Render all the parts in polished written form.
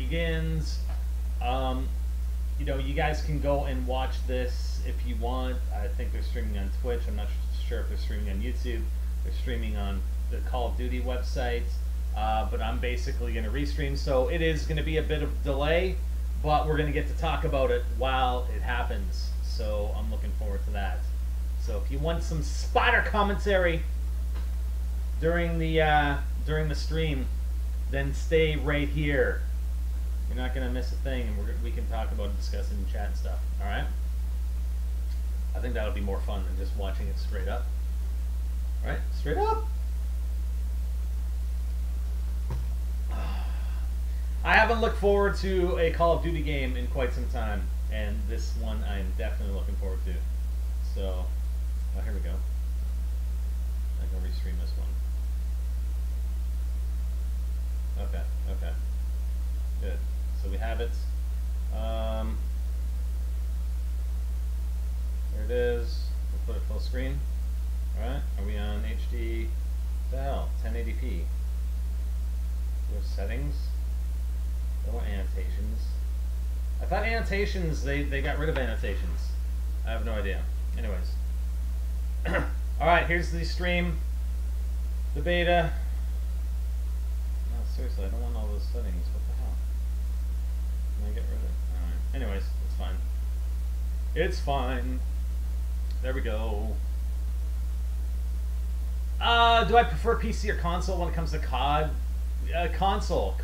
begins. You know, you guys can go and watch this if you want. I think they're streaming on Twitch. I'm not sure if they're streaming on YouTube. They're streaming on the Call of Duty website. But I'm basically going to restream, so it is going to be a bit of delay, but we're going to get to talk about it while it happens. So I'm looking forward to that. So if you want some spotter commentary during the stream, then stay right here. You're not going to miss a thing, and we can talk about it, discuss it in chat and stuff. All right? I think that'll be more fun than just watching it straight up. All right? Straight up. I haven't looked forward to a Call of Duty game in quite some time, and this one I am definitely looking forward to. So, oh, here we go. I can restream this one. Okay, okay. Good. So we have it. There it is. We'll put it full screen. Alright, are we on HD? What the hell? 1080p. We have settings. There were annotations. I thought annotations, they got rid of annotations. I have no idea. Anyways. Alright, here's the stream. The beta. No, seriously, I don't want all those settings. What the hell? Can I get rid of it? Alright. Anyways, it's fine. It's fine. There we go. Do I prefer PC or console when it comes to COD? Console.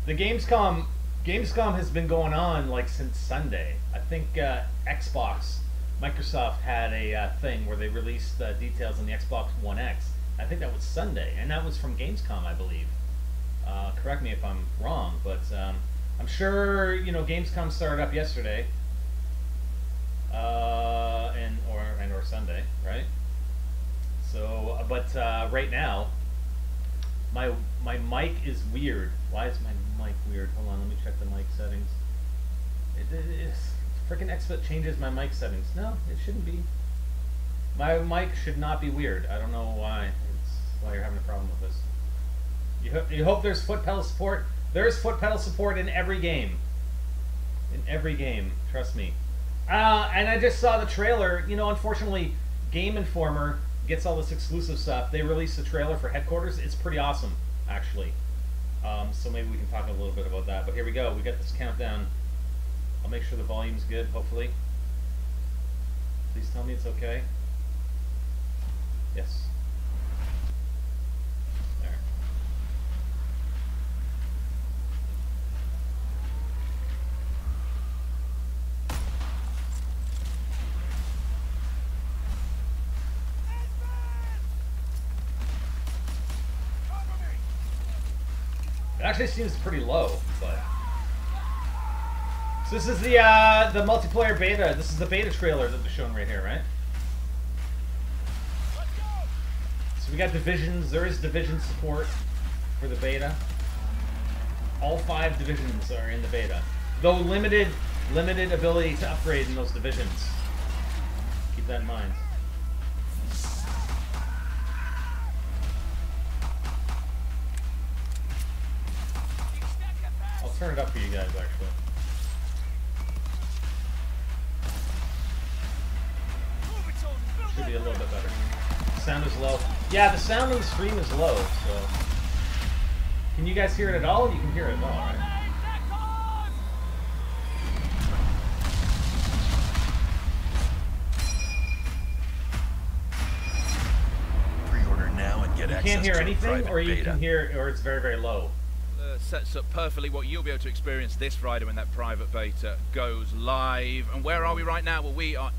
The Gamescom has been going on like since Sunday. I think Microsoft had a thing where they released details on the Xbox One X. I think that was Sunday, and that was from Gamescom, I believe. Correct me if I'm wrong, but I'm sure Gamescom started up yesterday, or Sunday, right? So, but right now, my mic is weird. Why is my mic weird? Hold on, let me check the mic settings. Freaking Xbox changes my mic settings. No, it shouldn't be. My mic should not be weird. I don't know why. It's why you're having a problem with this. You hope there's foot pedal support. There's foot pedal support in every game. In every game, trust me. And I just saw the trailer. Unfortunately, Game Informer gets all this exclusive stuff. They released the trailer for Headquarters. It's pretty awesome, actually. So maybe we can talk a little bit about that. But here we go. We got this countdown. I'll make sure the volume's good, hopefully. Please tell me it's okay. Yes. There. It actually seems pretty low, but... So this is the multiplayer beta. This is the beta trailer that they're showing right here, right? So we got divisions. There is division support for the beta. All 5 divisions are in the beta, though limited ability to upgrade in those divisions. Keep that in mind. I'll turn it up for you guys, actually. Should be a little bit better. Sound is low. Yeah, the sound on the stream is low, so... Can you guys hear it at all? You can hear it at all, right? Pre-order now and get access to You can't hear a anything, private or you beta. can hear, or it's very, very low. Sets up perfectly what you'll be able to experience this Friday when that private beta goes live. And where are we right now? Well, we are...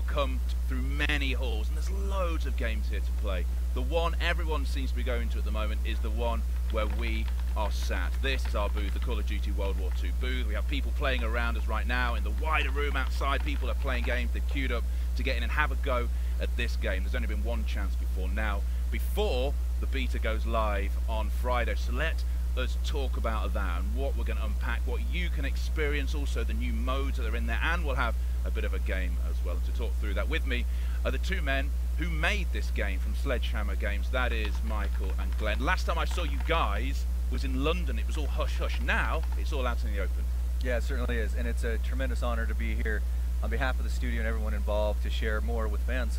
come through many halls, and there's loads of games here to play. The one everyone seems to be going to at the moment is the one where we are sat. This is our booth, the Call of Duty World War II booth. We have people playing around us right now. In the wider room outside, people are playing games. They've queued up to get in and have a go at this game. There's only been one chance before now, before the beta goes live on Friday. So let us talk about that and what we're going to unpack, what you can experience, also the new modes that are in there, and we'll have a bit of a game as well. And to talk through that with me are the 2 men who made this game from Sledgehammer Games. That is Michael and Glenn. Last time I saw you guys was in London. It was all hush-hush. Now it's all out in the open. Yeah, it certainly is, and it's a tremendous honor to be here on behalf of the studio and everyone involved to share more with fans.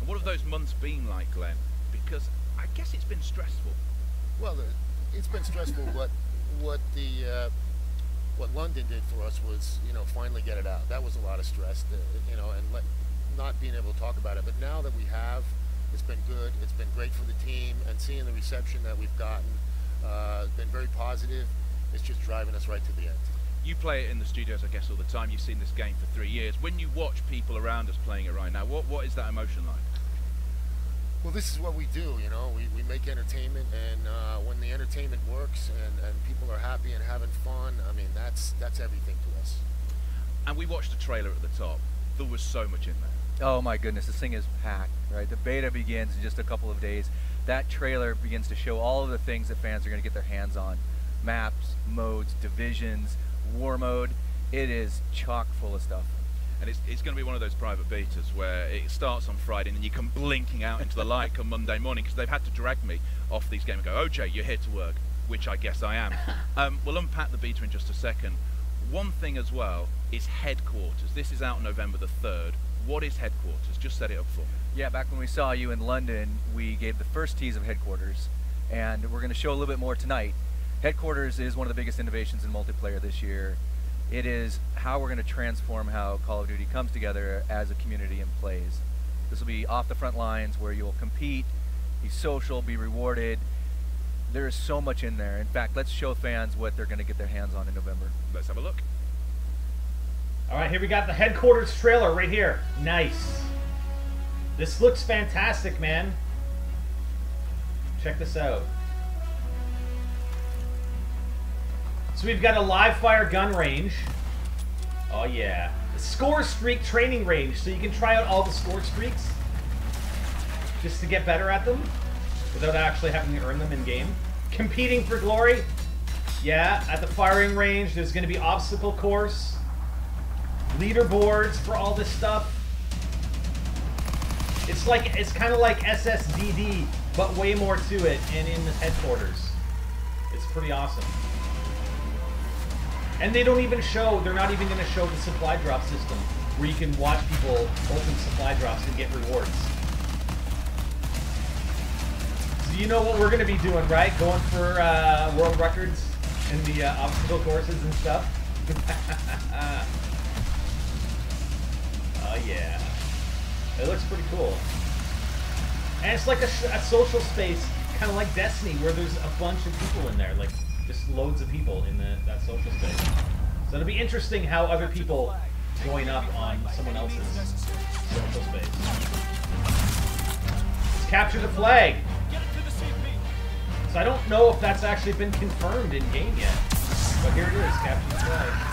And what have those months been like, Glenn? Because I guess it's been stressful. Well, it's been stressful, but what London did for us was, finally get it out. That was a lot of stress, and not being able to talk about it. But now that we have, it's been good. It's been great for the team, and seeing the reception that we've gotten, been very positive. It's just driving us right to the end. You play it in the studios, I guess, all the time. You've seen this game for 3 years. When you watch people around us playing it right now, what is that emotion like? Well, this is what we do, we make entertainment, and when the entertainment works and people are happy and having fun, I mean, that's everything to us. And we watched the trailer at the top. There was so much in there. Oh my goodness, this thing is packed, right? The beta begins in just a couple of days. That trailer begins to show all of the things that fans are going to get their hands on. Maps, modes, divisions, war mode. It is chock full of stuff. And it's going to be one of those private betas where it starts on Friday and then you come blinking out into the light come Monday morning, because they've had to drag me off these games and go, OJ, you're here to work, which I guess I am. We'll unpack the beta in just a second. One thing as well is headquarters. This is out November the 3rd. What is headquarters? Just set it up for me. Yeah, back when we saw you in London, we gave the first tease of headquarters, and we're going to show a little bit more tonight. Headquarters is one of the biggest innovations in multiplayer this year. It is how we're going to transform how Call of Duty comes together as a community and plays. This will be off the front lines where you'll compete, be social, be rewarded. There is so much in there. In fact, let's show fans what they're going to get their hands on in November. Let's have a look. All right, here we got the headquarters trailer right here. Nice. This looks fantastic, man. Check this out. So we've got a live fire gun range. Oh yeah. The score streak training range, so you can try out all the score streaks just to get better at them without actually having to earn them in game. Competing for glory. Yeah, at the firing range there's going to be obstacle course, leaderboards for all this stuff. It's kind of like SSDD, but way more to it, and in the headquarters. It's pretty awesome. And they don't even show, they're not even going to show the supply drop system, where you can watch people open supply drops and get rewards. So you know what we're going to be doing, right? Going for world records in the obstacle courses and stuff. Oh yeah. It looks pretty cool. And it's like a social space, kind of like Destiny, where there's a bunch of people in there, like just loads of people in that social space. So it'll be interesting how other people join up on someone else's social space. Let's capture the flag. So I don't know if that's actually been confirmed in game yet, but here it is, capture the flag.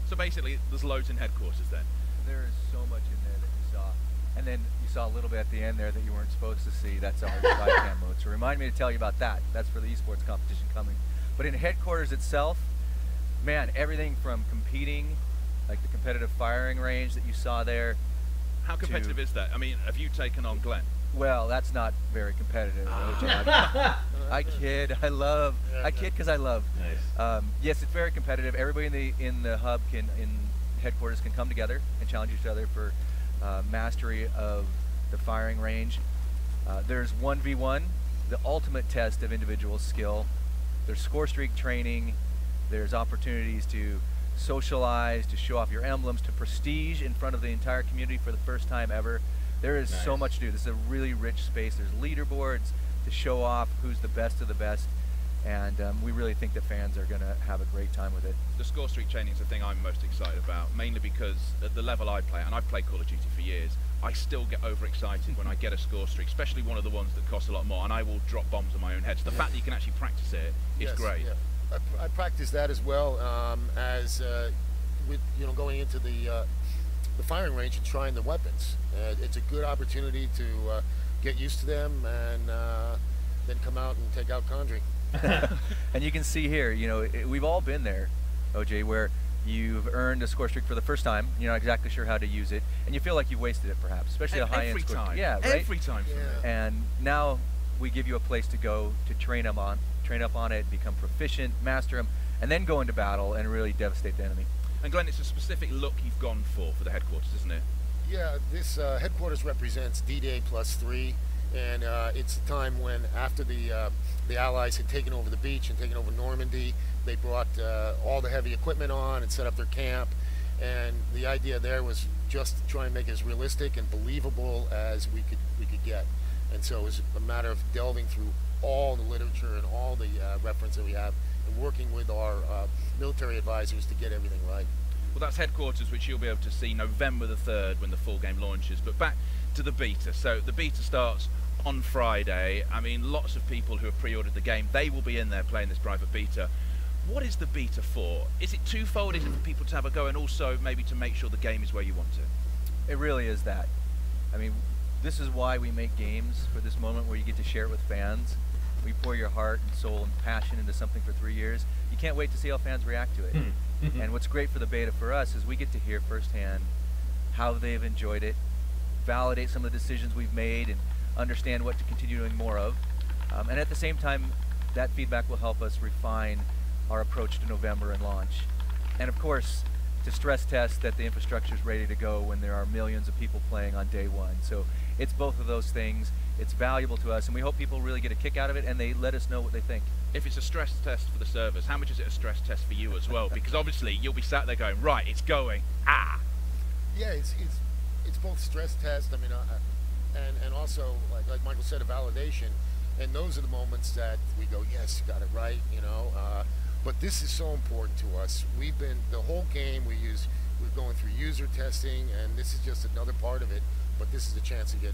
So basically, there's loads in headquarters then. There is so much in there that you saw. And then you saw a little bit at the end there that you weren't supposed to see. That's our live cam mode. So remind me to tell you about that. That's for the esports competition coming. But in headquarters itself, man, everything from competing, like the competitive firing range that you saw there. How competitive is that? I mean, have you taken on Glenn? Well, that's not very competitive. I kid. I kid because I love. Nice. Yes, it's very competitive. Everybody in the hub in headquarters can come together and challenge each other for mastery of the firing range. There's 1v1, the ultimate test of individual skill. There's score streak training. There's opportunities to socialize, to show off your emblems, to prestige in front of the entire community for the first time ever. There is so much to do. This is a really rich space. There's leaderboards to show off who's the best of the best, and we really think that fans are going to have a great time with it. The score streak training is the thing I'm most excited about, mainly because at the level I play, and I've played Call of Duty for years, I still get overexcited when I get a score streak, especially one of the ones that costs a lot more, and I will drop bombs on my own head. So the fact that you can actually practice it is great. Yeah. I practice that as well as with going into the firing range and trying the weapons. It's a good opportunity to get used to them and then come out and take out Conjuring. And you can see here, we've all been there, OJ, where You've earned a score streak for the first time. You're not exactly sure how to use it, and you feel like you've wasted it, perhaps, especially a high-end score streak. Yeah, right? Every time for me. And now we give you a place to go to train up on it, become proficient, master them, and then go into battle and really devastate the enemy. And Glenn, it's a specific look you've gone for the headquarters, isn't it? Yeah, this headquarters represents D-Day +3, and it's the time when, after the Allies had taken over the beach and taken over Normandy, they brought all the heavy equipment on and set up their camp. And the idea there was just to try and make it as realistic and believable as we could get. And so it was a matter of delving through all the literature and all the reference that we have, and working with our military advisors to get everything right. Well, that's headquarters, which you'll be able to see November the 3rd when the full game launches. But back to the beta. So the beta starts on Friday. I mean, lots of people who have pre-ordered the game, they will be in there playing this private beta. What is the beta for? Is it twofold? Is it for people to have a go, and also maybe to make sure the game is where you want it? It really is that. I mean, this is why we make games, for this moment where you get to share it with fans. We pour your heart and soul and passion into something for 3 years. You can't wait to see how fans react to it. And what's great for the beta for us is we get to hear firsthand how they've enjoyed it, validate some of the decisions we've made, and understand what to continue doing more of. And at the same time, that feedback will help us refine our approach to November and launch. And of course, to stress test that the infrastructure is ready to go when there are millions of people playing on day one. So it's both of those things. It's valuable to us, and we hope people really get a kick out of it, and they let us know what they think. If it's a stress test for the servers, how much is it a stress test for you as well? Because obviously you'll be sat there going, right, it's going. Ah! Yeah, it's both stress test. I mean, and also like Michael said, a validation. And those are the moments that we go, yes, you got it right. You know. But this is so important to us. We've been the whole game. We're going through user testing, and this is just another part of it. But this is a chance to get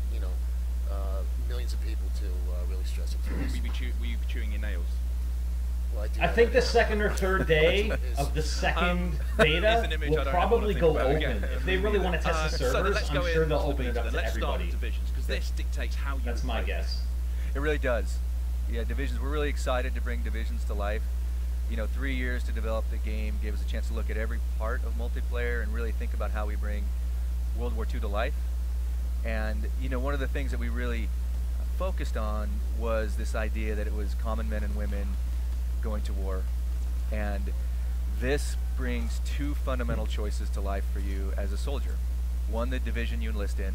millions of people to really stress it through. Will you be chewing your nails? Well, I think the second or third day of the second beta will probably go open. If they really want to test the servers, I'm sure they'll open it up to everybody. Divisions, because this dictates how you. That's my guess. It really does. Yeah, Divisions. We're really excited to bring Divisions to life. You know, 3 years to develop the game gave us a chance to look at every part of multiplayer and really think about how we bring World War II to life. And you know, one of the things that we really focused on was this idea that it was common men and women going to war. And this brings two fundamental choices to life for you as a soldier. One, the division you enlist in,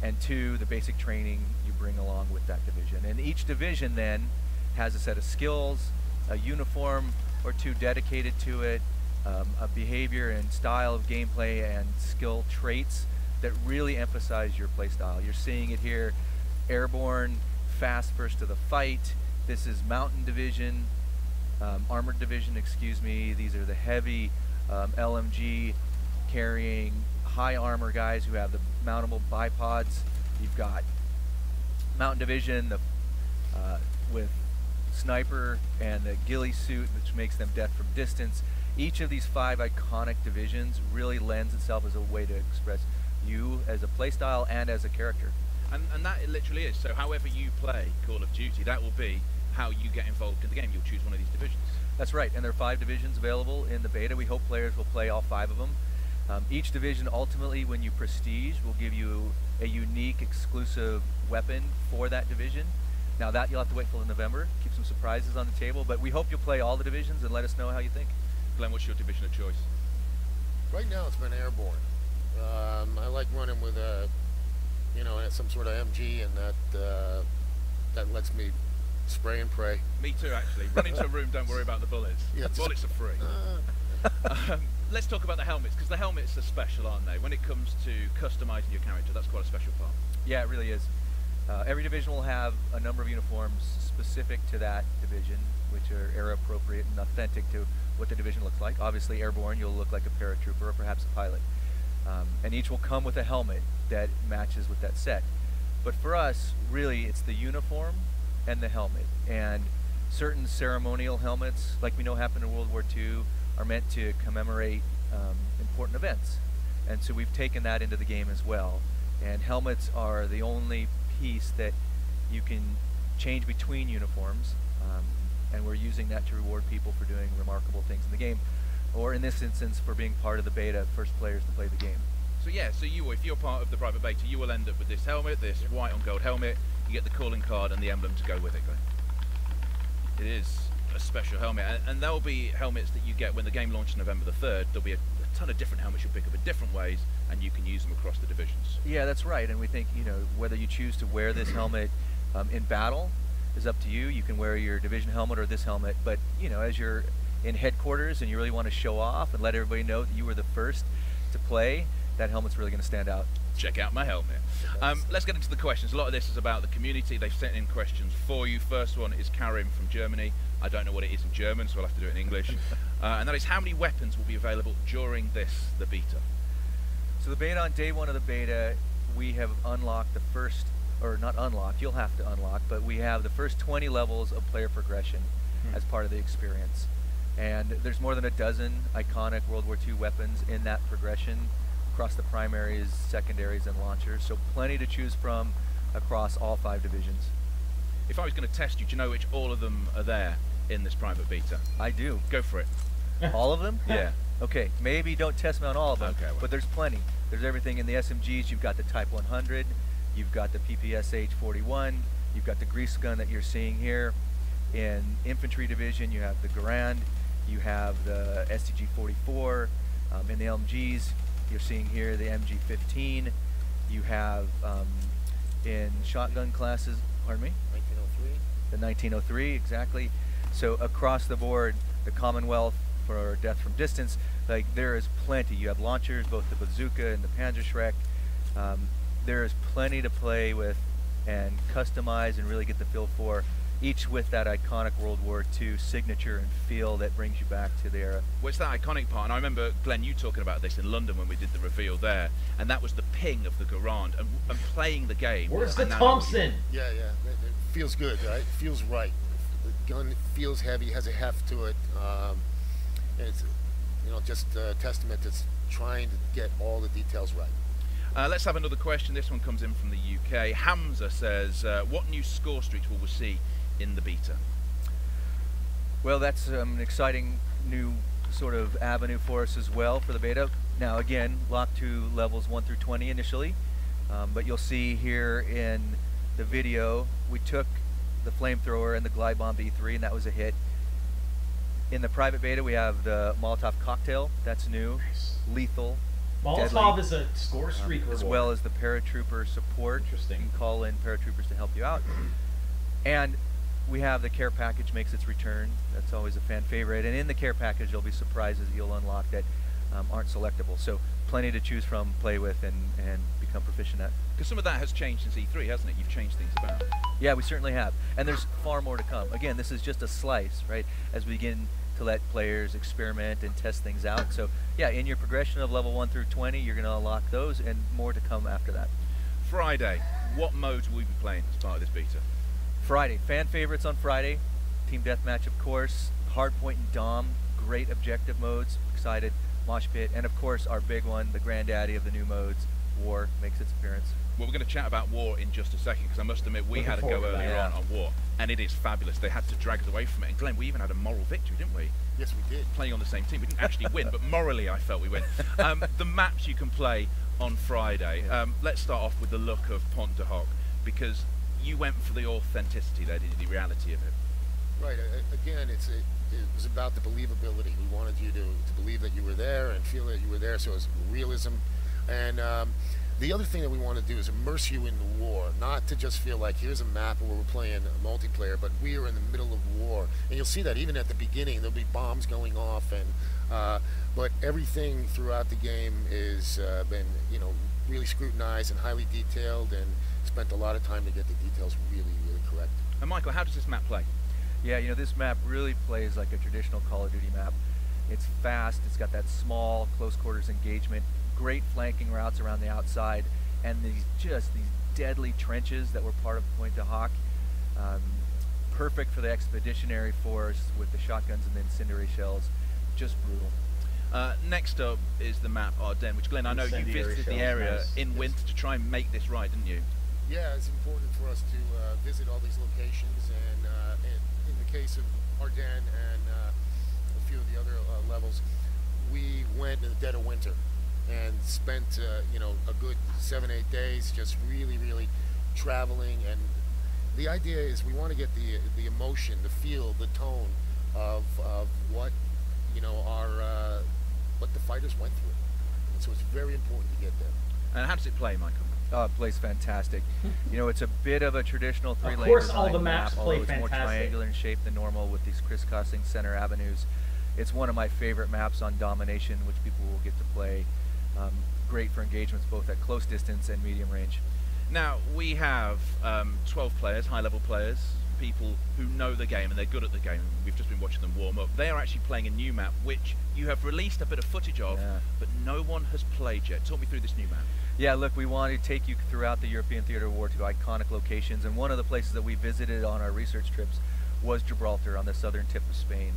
and two, the basic training you bring along with that division. And each division then has a set of skills, a uniform or two dedicated to it, a behavior and style of gameplay and skill traits that really emphasize your play style. You're seeing it here: airborne, fast first to the fight. This is mountain division, armored division, excuse me. These are the heavy LMG carrying high armor guys who have the mountable bipods. You've got mountain division with sniper and the ghillie suit, which makes them death from distance. Each of these 5 iconic divisions really lends itself as a way to express you as a playstyle and as a character. And that it literally is. So however you play Call of Duty, that will be how you get involved in the game. You'll choose one of these divisions. That's right, and there are 5 divisions available in the beta. We hope players will play all 5 of them. Each division ultimately, when you prestige, will give you a unique exclusive weapon for that division. Now that you'll have to wait till November, keep some surprises on the table, but we hope you'll play all the divisions and let us know how you think. Glenn, what's your division of choice? Right now it's been airborne. I like running with some sort of MG, and that lets me spray and pray. Me too, actually. Run into a room, don't worry about the bullets. Yeah, bullets are free. Let's talk about the helmets, because the helmets are special, aren't they? When it comes to customizing your character, that's quite a special part. Yeah, it really is. Every division will have a number of uniforms specific to that division, which are era appropriate and authentic to what the division looks like. Obviously, airborne, you'll look like a paratrooper or perhaps a pilot. And each will come with a helmet that matches with that set. But for us, really, it's the uniform and the helmet. And certain ceremonial helmets, like we know happened in World War II, are meant to commemorate important events. And so we've taken that into the game as well. And helmets are the only piece that you can change between uniforms, and we're using that to reward people for doing remarkable things in the game. or in this instance, for being part of the beta, first players to play the game. So yeah, so if you're part of the private beta, you will end up with this helmet, this white on gold helmet. You get the calling card and the emblem to go with it. It is a special helmet, and there'll be helmets that you get when the game launches November the 3rd. There'll be a ton of different helmets you'll pick up in different ways, and you can use them across the divisions. Yeah, that's right. And we think, you know, whether you choose to wear this helmet in battle is up to you. You can wear your division helmet or this helmet, but you know, as you're in headquarters and you really want to show off and let everybody know that you were the first to play, that helmet's really going to stand out. Check out my helmet. Let's get into the questions. A lot of this is about the community. They've sent in questions for you. First one is Karim from Germany. I don't know what it is in German, so I'll have to do it in English. And that is, how many weapons will be available during the beta? So the beta, on day one of the beta, we have unlocked the first, or not unlocked, you'll have to unlock, but we have the first 20 levels of player progression as part of the experience. And there's more than a dozen iconic World War II weapons in that progression across the primaries, secondaries, and launchers. So plenty to choose from across all 5 divisions. If I was going to test you, do you know which all of them are there in this private beta? I do. Go for it. All of them? Yeah. Okay, maybe don't test me on all of them, okay, well, but there's plenty. There's everything in the SMGs. You've got the Type 100, you've got the PPSH-41, you've got the grease gun that you're seeing here. In infantry division, you have the Garand, you have the STG-44. In the LMGs, you're seeing here the MG-15. You have in shotgun classes, pardon me? 1903. The 1903, exactly. So across the board, the Commonwealth for death from distance, like there is plenty. You have launchers, both the bazooka and the Panzerschreck. There is plenty to play with and customize and really get the feel for, each with that iconic World War II signature and feel that brings you back to the era. Well, it's that iconic part, and I remember, Glenn, you talking about this in London when we did the reveal there, and that was the ping of the Garand and playing the game. Where's the Thompson? Yeah, yeah, it feels good, right? It feels right. The gun feels heavy, has a heft to it. And it's, you know, just a testament to trying to get all the details right. Let's have another question. This one comes in from the UK. Hamza says, what new score streaks will we see in the beta? Well, that's an exciting new sort of avenue for us as well for the beta. Now again, locked to levels 1 through 20 initially, but you'll see here in the video, we took the flamethrower and the glide bomb E3, and that was a hit. In the private beta, we have the Molotov cocktail. That's new, lethal. Molotov is a score streak reward. As well as the paratrooper support. Interesting. You can call in paratroopers to help you out. And we have the care package makes its return. That's always a fan favorite. And in the care package, there'll be surprises you'll unlock that aren't selectable. So plenty to choose from, play with, and become proficient at. Because some of that has changed since E3, hasn't it? You've changed things about. Yeah, we certainly have. And there's far more to come. Again, this is just a slice, right? As we begin to let players experiment and test things out. So yeah, in your progression of level 1 through 20, you're going to unlock those and more to come after that. Friday, what modes will we be playing as part of this beta? Friday, fan favorites on Friday. Team Deathmatch, of course. Hardpoint and Dom, great objective modes. Excited. Mosh Pit, and of course our big one, the granddaddy of the new modes, War, makes its appearance. Well, we're going to chat about War in just a second, because I must admit we had a go earlier on War, and it is fabulous. They had to drag us away from it. And Glenn, we even had a moral victory, didn't we? Yes, we did. Playing on the same team. We didn't actually win, but morally I felt we win. The maps you can play on Friday. Let's start off with the look of Pont de Hoc, because you went for the authenticity there, the reality of it. Right. Again, it was about the believability. We wanted you to believe that you were there and feel that you were there, so it was realism. And the other thing that we want to do is immerse you in the war, not to just feel like here's a map where we're playing multiplayer, but we are in the middle of war. And you'll see that even at the beginning, there'll be bombs going off, and but everything throughout the game is been, you know, really scrutinized and highly detailed, and spent a lot of time to get the details really, really correct. And Michael, how does this map play? Yeah, you know, this map really plays like a traditional Call of Duty map. It's fast, it's got that small, close quarters engagement, great flanking routes around the outside, and these deadly trenches that were part of Point de Hoc. Perfect for the expeditionary force with the shotguns and the incendiary shells. Just brutal. Next up is the map Ardennes, which, Glenn, I know you visited the area in winter to try and make this right, didn't you? Yeah, it's important for us to visit all these locations, and in the case of Ardennes and a few of the other levels, we went in the dead of winter and spent you know, a good 7-8 days just really traveling. And the idea is we want to get the emotion, the feel, the tone of what, you know, our what the fighters went through. And so it's very important to get there. And how does it play, Michael? Oh, it plays fantastic. You know, it's a bit of a traditional three-lane Of course, design all the maps map, play although it's more fantastic. triangular in shape than normal with these crisscrossing center avenues. It's one of my favorite maps on Domination, which people will get to play. Great for engagements both at close distance and medium range. Now, we have 12 players, high-level players, people who know the game and they're good at the game. We've just been watching them warm up. They are actually playing a new map, which you have released a bit of footage of, but no one has played yet. Talk me through this new map. Yeah, look, we want to take you throughout the European Theater of War to iconic locations, and one of the places that we visited on our research trips was Gibraltar on the southern tip of Spain,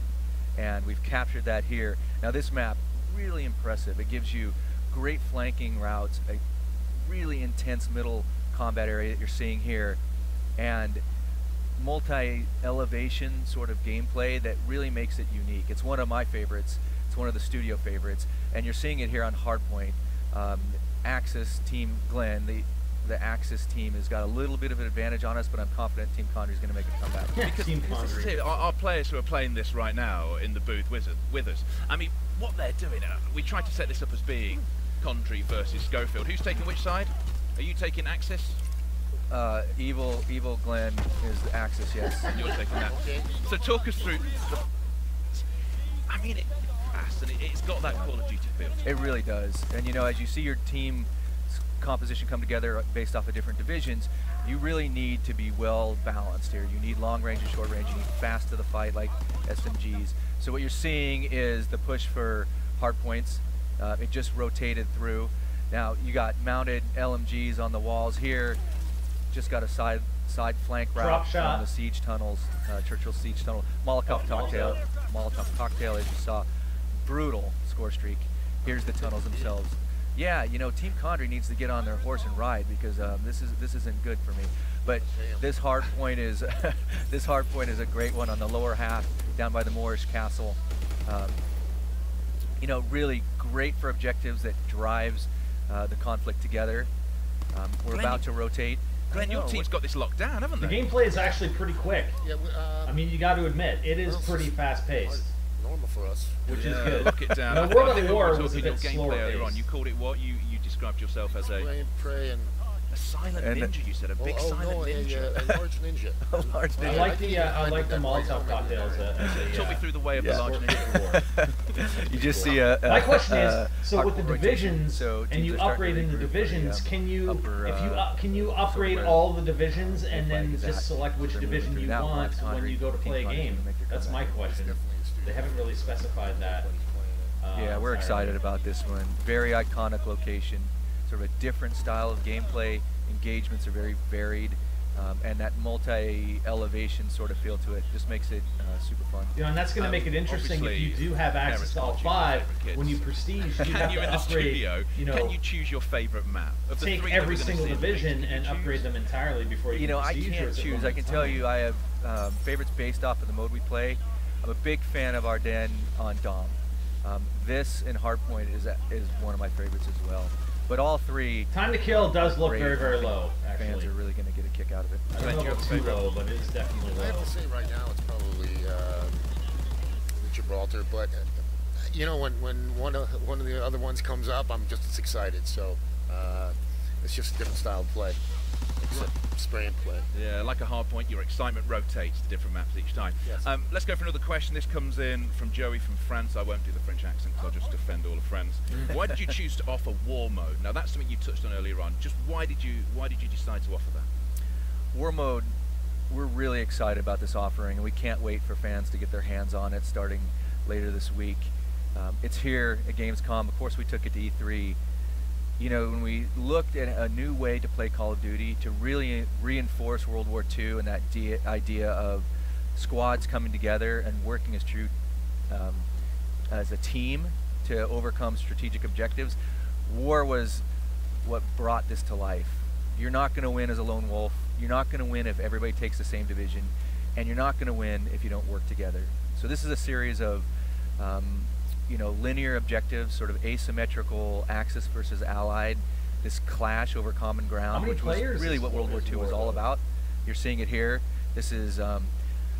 and we've captured that here. Now, this map, really impressive. It gives you great flanking routes, a really intense middle combat area that you're seeing here, and multi-elevation sort of gameplay that really makes it unique. It's one of my favorites. It's one of the studio favorites, and you're seeing it here on Hardpoint. Axis Team Glenn, the Axis team has got a little bit of an advantage on us, but I'm confident Team Condry is going to make a comeback. Because Team this is it. Our players who are playing this right now in the booth with us, I mean, what they're doing, we tried to set this up as being Condry versus Schofield. Who's taking which side? Are you taking Axis? Evil Glenn is the Axis, yes. You're taking that. Okay. So talk us through I mean, it's got that Call of Duty feel. It really does. And you know, as you see your team composition come together based off of different divisions, you really need to be well balanced here. You need long range and short range. You need fast to the fight like SMGs. So what you're seeing is the push for hard points. It just rotated through. Now you got mounted LMGs on the walls here. Just got a side flank route from the siege tunnels, Churchill siege tunnel. Molotov cocktail, as you saw. Brutal score streak. Here's the tunnels themselves. Yeah, you know, Team Condry needs to get on their horse and ride, because this isn't good for me. But this hard point is this hard point is a great one on the lower half down by the Moorish castle. You know, really great for objectives that drives the conflict together. We're about to rotate. Glenn, your team's got this locked down, haven't they? The gameplay is actually pretty quick. Yeah, I mean, you got to admit, it is pretty fast-paced. Normal for us. Which is good. Lock it down. Now, World at War was a bit slower earlier on. You called it what? You described yourself as a Pray and a silent ninja. You said a big silent ninja. A large ninja. A large ninja. I like the Molotov cocktails. Talk me through the way of the large ninja. You just see a. My question is, so with the divisions, so and you upgrade in the divisions, can you upgrade all the divisions and then just select which division you want when you go to play a game? That's my question. They haven't really specified that. Yeah, we're excited about this one. Very iconic location, sort of a different style of gameplay. Engagements are very varied, and that multi-elevation sort of feel to it just makes it super fun. You know, and that's going to make it interesting if you do have access to all 5. When you prestige, you have you're to in the upgrade. studio, You know, can you choose your favorite map? Of the take 3 every that we're single gonna see, division can and you upgrade choose? them entirely before you. You know, I prestige, or can't is it choose. one I at can a tell time? you, I have favorites based off of the mode we play. I'm a big fan of Ardennes on Dom. This and Hardpoint is one of my favorites as well. But all 3. Time to Kill does look great. very, very low. Fans Actually, are really going to get a kick out of it. I don't know if it's too low, but it is definitely I low. have to say right now it's probably the Gibraltar, but you know, when one of the other ones comes up, I'm just as excited. So it's just a different style of play, except spray and play. Yeah, like a hard point, your excitement rotates to different maps each time. Yes. Let's go for another question. This comes in from Joey from France. I won't do the French accent because I'll just offend all of France. Why did you choose to offer War Mode? Now that's something you touched on earlier on. Just why did you decide to offer that? War Mode, we're really excited about this offering, and we can't wait for fans to get their hands on it starting later this week. It's here at Gamescom. Of course, we took it to E3. You know, when we looked at a new way to play Call of Duty to really reinforce World War II and that idea of squads coming together and working as a team to overcome strategic objectives, war was what brought this to life. You're not going to win as a lone wolf. You're not going to win if everybody takes the same division, and you're not going to win if you don't work together. So this is a series of you know, linear objectives, sort of asymmetrical Axis versus Allied, this clash over common ground, which was really what World War II was all about. You're seeing it here. This is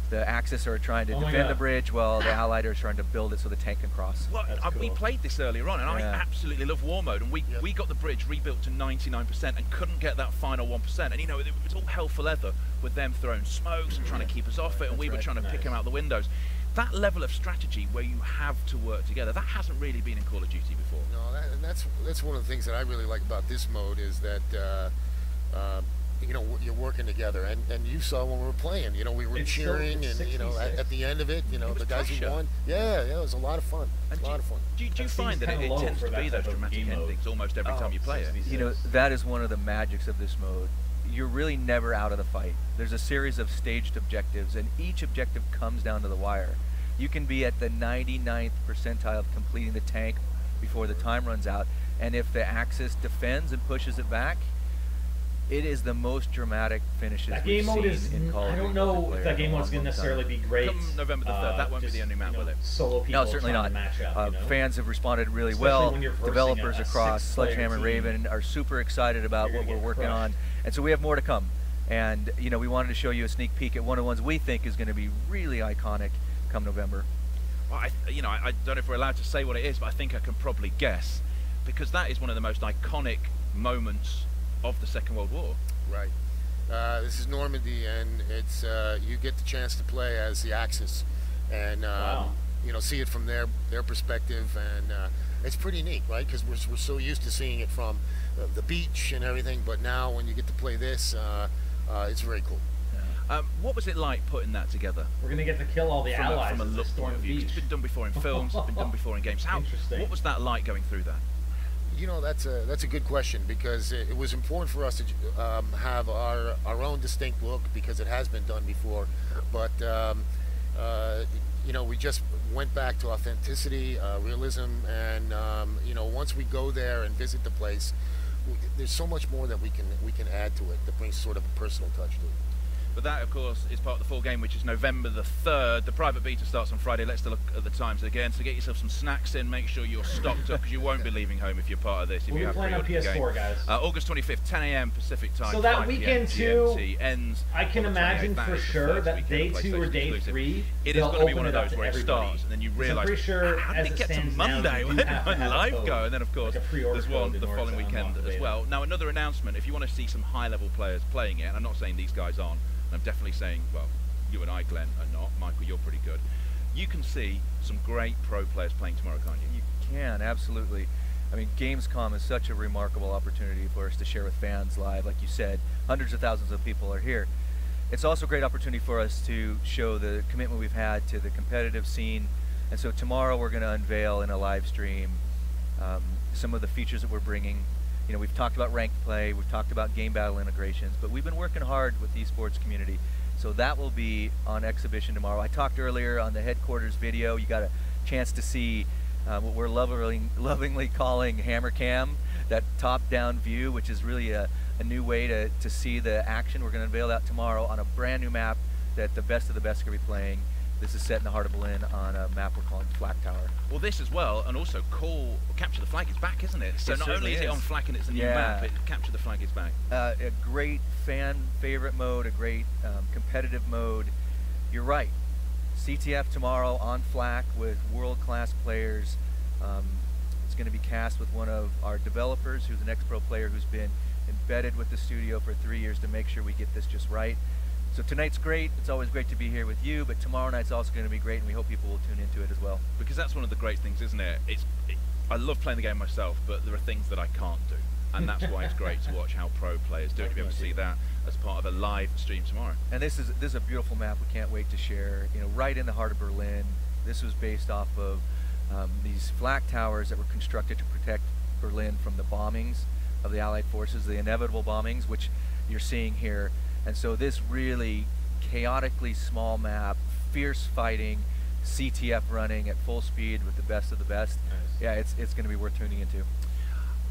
the Axis are trying to defend the bridge while the Allied are trying to build it so the tank can cross. Well, we played this earlier on, and I absolutely love War Mode, and we got the bridge rebuilt to 99% and couldn't get that final 1%. And you know, it was all hell for leather with them throwing smokes and trying to keep us off it, and we were trying to pick them out the windows. That level of strategy where you have to work together, that hasn't really been in Call of Duty before. No, and that's one of the things that I really like about this mode is that you know, you're working together, and you saw when we were playing, you know, we were cheering, and you know, at the end of it, you know, the guys who won, it was a lot of fun. It was a lot of fun. Do you find that it tends to be those dramatic endings almost every time you play it? You know, that is one of the magics of this mode. You're really never out of the fight. There's a series of staged objectives, and each objective comes down to the wire. You can be at the 99th percentile of completing the tank before the time runs out, and if the Axis defends and pushes it back, it is the most dramatic finishes we've seen in Call of Duty. I don't know if that game mode's going to necessarily be great. Come November the 3rd, that won't be the only map, will it? Solo people certainly not. Match up, you know? Fans have responded really Especially well. when Developers across Sledgehammer and team. Raven are super excited about what we're working on, and so we have more to come. And you know, we wanted to show you a sneak peek at one of the ones we think is going to be really iconic come November. Well, I don't know if we're allowed to say what it is, but I think I can probably guess, because that is one of the most iconic moments of the Second World War. Right. This is Normandy, and it's you get the chance to play as the Axis, and you know, see it from their perspective, and it's pretty neat, right? Because we're so used to seeing it from the beach and everything, but now when you get to play this, it's very cool. What was it like putting that together? We're going to get to kill all the allies from a look point of view. It's been done before in films, it's been done before in games. What was that like going through that? You know, that's a good question, because it was important for us to have our own distinct look, because it has been done before. But you know, we just went back to authenticity, realism, and you know, once we go there and visit the place, there's so much more that we can add to it that brings sort of a personal touch to it. But that, of course, is part of the full game, which is November the 3rd. The private beta starts on Friday. Let's look at the times again. So get yourself some snacks in. Make sure you're stocked up, because you won't be leaving home if you're part of this. If you have playing on PS4, guys. August 25th, 10 a.m. Pacific time. So that weekend too, ends. I can imagine for sure that day 2 or day 3, it is going to be one of those where it starts, and then you realise, I'm pretty sure how did it get to Monday? Where did my live go? And then, of course, there's one the following weekend as well. Now, another announcement. If you want to see some high-level players playing it, and I'm not saying these guys aren't, I'm definitely saying, well, you and I, Glenn, are not. Michael, you're pretty good. You can see some great pro players playing tomorrow, can't you? You can, absolutely. I mean, Gamescom is such a remarkable opportunity for us to share with fans live. Like you said, hundreds of thousands of people are here. It's also a great opportunity for us to show the commitment we've had to the competitive scene. And so tomorrow we're going to unveil in a live stream some of the features that we're bringing. You know, we've talked about ranked play, we've talked about game battle integrations, but we've been working hard with the esports community. So that will be on exhibition tomorrow. I talked earlier on the headquarters video. You got a chance to see what we're lovingly calling Hammer Cam, that top-down view, which is really a new way to see the action. We're going to unveil that tomorrow on a brand new map that the best of the best are going to be playing. This is set in the heart of Berlin on a map we're calling Flak Tower. Well, this as well, and also Capture the Flag is back, isn't it? So not only is it on Flak and it's a new map, but Capture the Flag is back. A great fan favorite mode, a great competitive mode. You're right. CTF tomorrow on Flak with world-class players. It's going to be cast with one of our developers, who's an ex-pro player who's been embedded with the studio for 3 years to make sure we get this just right. So tonight's great. It's always great to be here with you, but tomorrow night's also going to be great, and we hope people will tune into it as well. Because that's one of the great things, isn't it? I love playing the game myself, but there are things that I can't do, and that's why it's great to watch how pro players do it, to be able to see that as part of a live stream tomorrow. And this is a beautiful map we can't wait to share. You know, right in the heart of Berlin. This was based off of these flak towers that were constructed to protect Berlin from the bombings of the Allied forces, the inevitable bombings, which you're seeing here. And so this really chaotically small map, fierce fighting, CTF running at full speed with the best of the best. Nice. Yeah, it's going to be worth tuning into.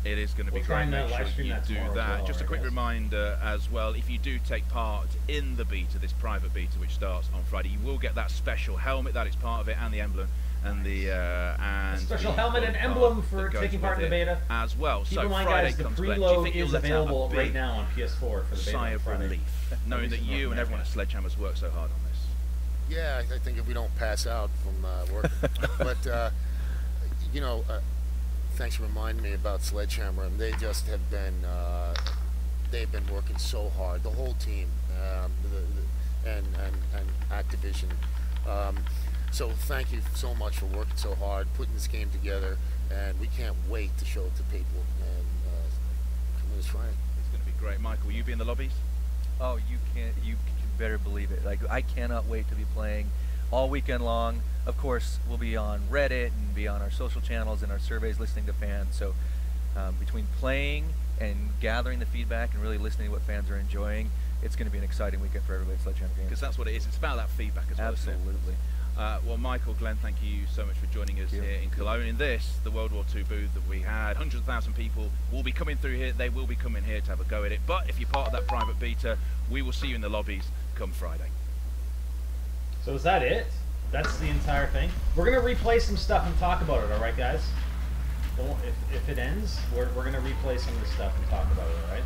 It is going to be great. Make sure you do that. Just a quick reminder as well, if you do take part in the beta, this private beta which starts on Friday, you will get that special helmet, that is part of it, and the emblem. and the and special the helmet and gold emblem card for that goes taking part in with the it beta as well. Keep So in mind, Friday guys, the comes back. Do you preload think you'll is let out a available big right now on PS4 for the beta sigh on of Friday. relief, knowing that you and everyone at Sledgehammer's worked so hard on this? Yeah, I think if we don't pass out from working. But, you know, thanks for reminding me about Sledgehammer. And they just have been, they've been working so hard, the whole team, and Activision. So thank you so much for working so hard, putting this game together, and we can't wait to show it to people. And come this Friday. It's going to be great. Michael, will you be in the lobbies? Oh, you better believe it. Like, I cannot wait to be playing all weekend long. Of course, we'll be on Reddit and be on our social channels and our surveys listening to fans. So between playing and gathering the feedback and really listening to what fans are enjoying, it's going to be an exciting weekend for everybody at Sledgehammer Games. Because that's what it is. It's about that feedback as well. Absolutely. Well, Michael, Glenn, thank you so much for joining us here in Cologne. In this, the World War II booth that we had, hundreds of thousands of people will be coming through here. They will be coming here to have a go at it. But if you're part of that private beta, we will see you in the lobbies come Friday. So is that it? That's the entire thing? We're going to replay some stuff and talk about it, alright guys? If it ends, we're going to replay some of the stuff and talk about it, alright?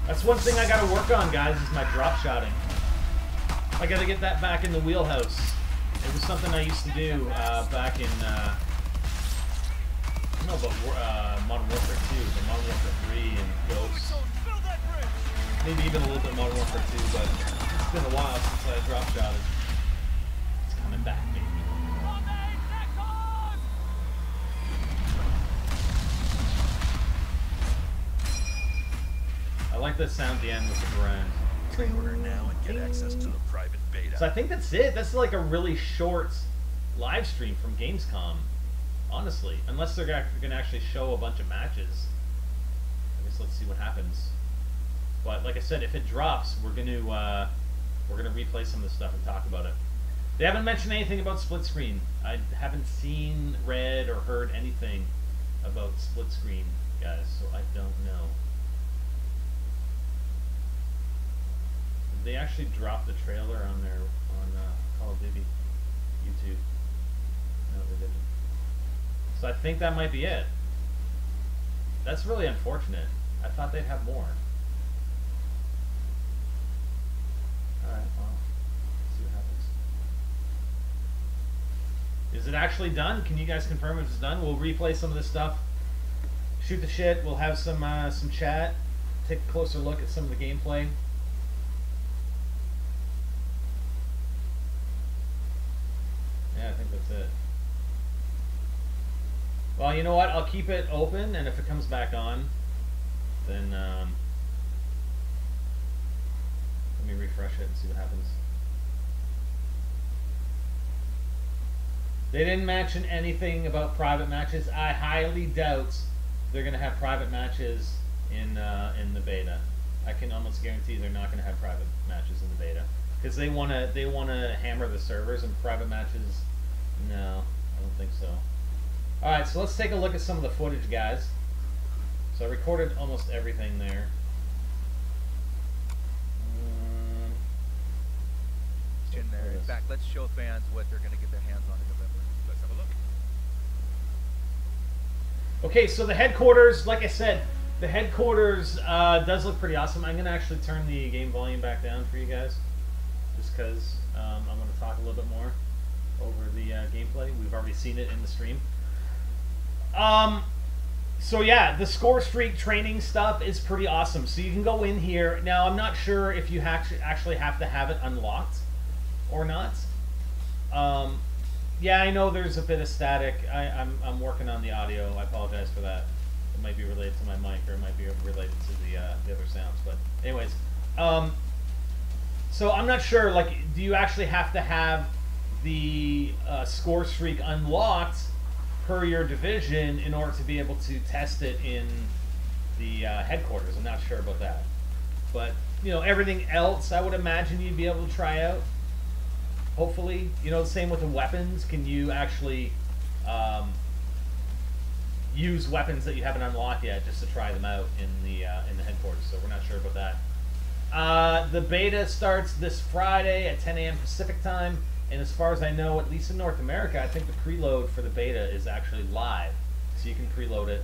That's one thing I gotta work on, guys, is my drop shotting. I gotta get that back in the wheelhouse. It was something I used to do back in, I don't know about Modern Warfare 2, but Modern Warfare 3 and Ghosts. Maybe even a little bit Modern Warfare 2, but it's been a while since I drop shotted. It's coming back, baby. I like the sound at the end with the brand. Pre-order now and get access to the private beta. So I think that's it. That's like a really short live stream from Gamescom, honestly. Unless they're going to actually show a bunch of matches. I guess let's see what happens. But like I said, if it drops, we're gonna replay some of the stuff and talk about it. They haven't mentioned anything about split screen. I haven't seen, read, or heard anything about split screen, guys. So I don't know. They actually dropped the trailer on their Call of Duty YouTube. No, they didn't. So I think that might be it. That's really unfortunate. I thought they'd have more. Alright, well, let's see what happens. Is it actually done? Can you guys confirm if it's done? We'll replay some of this stuff. Shoot the shit. We'll have some chat. Take a closer look at some of the gameplay. Yeah, I think that's it. Well, you know what? I'll keep it open, and if it comes back on, then let me refresh it and see what happens. They didn't mention anything about private matches. I highly doubt they're going to have private matches in the beta. I can almost guarantee they're not going to have private matches in the beta because they want to hammer the servers, and private matches. No, I don't think so. All right, so let's take a look at some of the footage, guys. So I recorded almost everything there. In there. In fact, let's show fans what they're going to get their hands on in November. Let's have a look. Okay, so the headquarters, like I said, the headquarters does look pretty awesome. I'm going to actually turn the game volume back down for you guys, just because I'm going to talk a little bit more over the gameplay. We've already seen it in the stream. So yeah, the score streak training stuff is pretty awesome. So you can go in here. Now, I'm not sure if you actually have to have it unlocked or not. Yeah, I know there's a bit of static. I'm working on the audio. I apologize for that. It might be related to my mic, or it might be related to the other sounds. But anyways, So I'm not sure. Like, do you actually have to have the score streak unlocked per your division in order to be able to test it in the headquarters? I'm not sure about that. But, you know, everything else I would imagine you'd be able to try out. Hopefully. You know, the same with the weapons. Can you actually use weapons that you haven't unlocked yet just to try them out in the headquarters? So we're not sure about that. The beta starts this Friday at 10 a.m. Pacific time. And as far as I know, at least in North America, I think the preload for the beta is actually live. So you can preload it